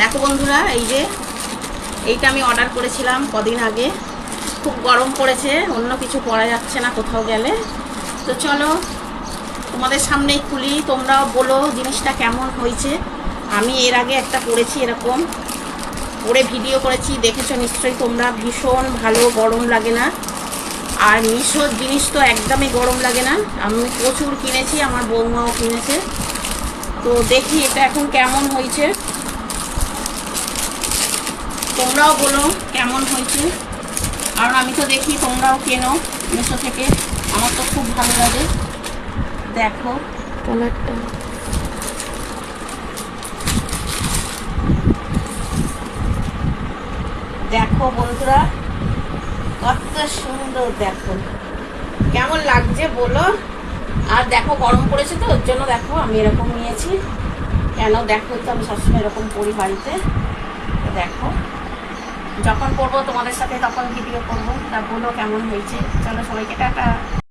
দেখো বন্ধুরা, এই যে এইটা আমি অর্ডার করেছিলাম কদিন আগে। খুব গরম পড়েছে, অন্য কিছু পরা যাচ্ছে না কোথাও গেলে। তো চলো তোমাদের সামনেই খুলি, তোমরাও বলো জিনিসটা কেমন হয়েছে। আমি এর আগে একটা পরেছি, এরকম পরে ভিডিও করেছি, দেখেছো নিশ্চয়ই তোমরা। ভীষণ ভালো, গরম লাগে না। আর মিশোর জিনিস তো একদমই গরম লাগে না। আমি প্রচুর কিনেছি, আমার বৌমাও কিনেছে। তো দেখি এটা এখন কেমন হয়েছে, তোমরাও বলো কেমন হয়েছে। কারণ আমি তো দেখি তোমরাও কেনো মিশো থেকে, আমার তো খুব ভালো লাগে। দেখো কালারটা, দেখো বন্ধুরা কত সুন্দর, দেখো কেমন লাগছে বলো। আর দেখো গরম পড়েছে তো, ওর জন্য দেখো আমি এরকম নিয়েছি। কেন দেখো তো, আমি সবসময় এরকম পরি বাড়িতে। দেখো যখন পরবো তোমাদের সাথে তখন ভিডিও করবো। তা বলো কেমন হয়েছে। চলো সবাইকে টাটা।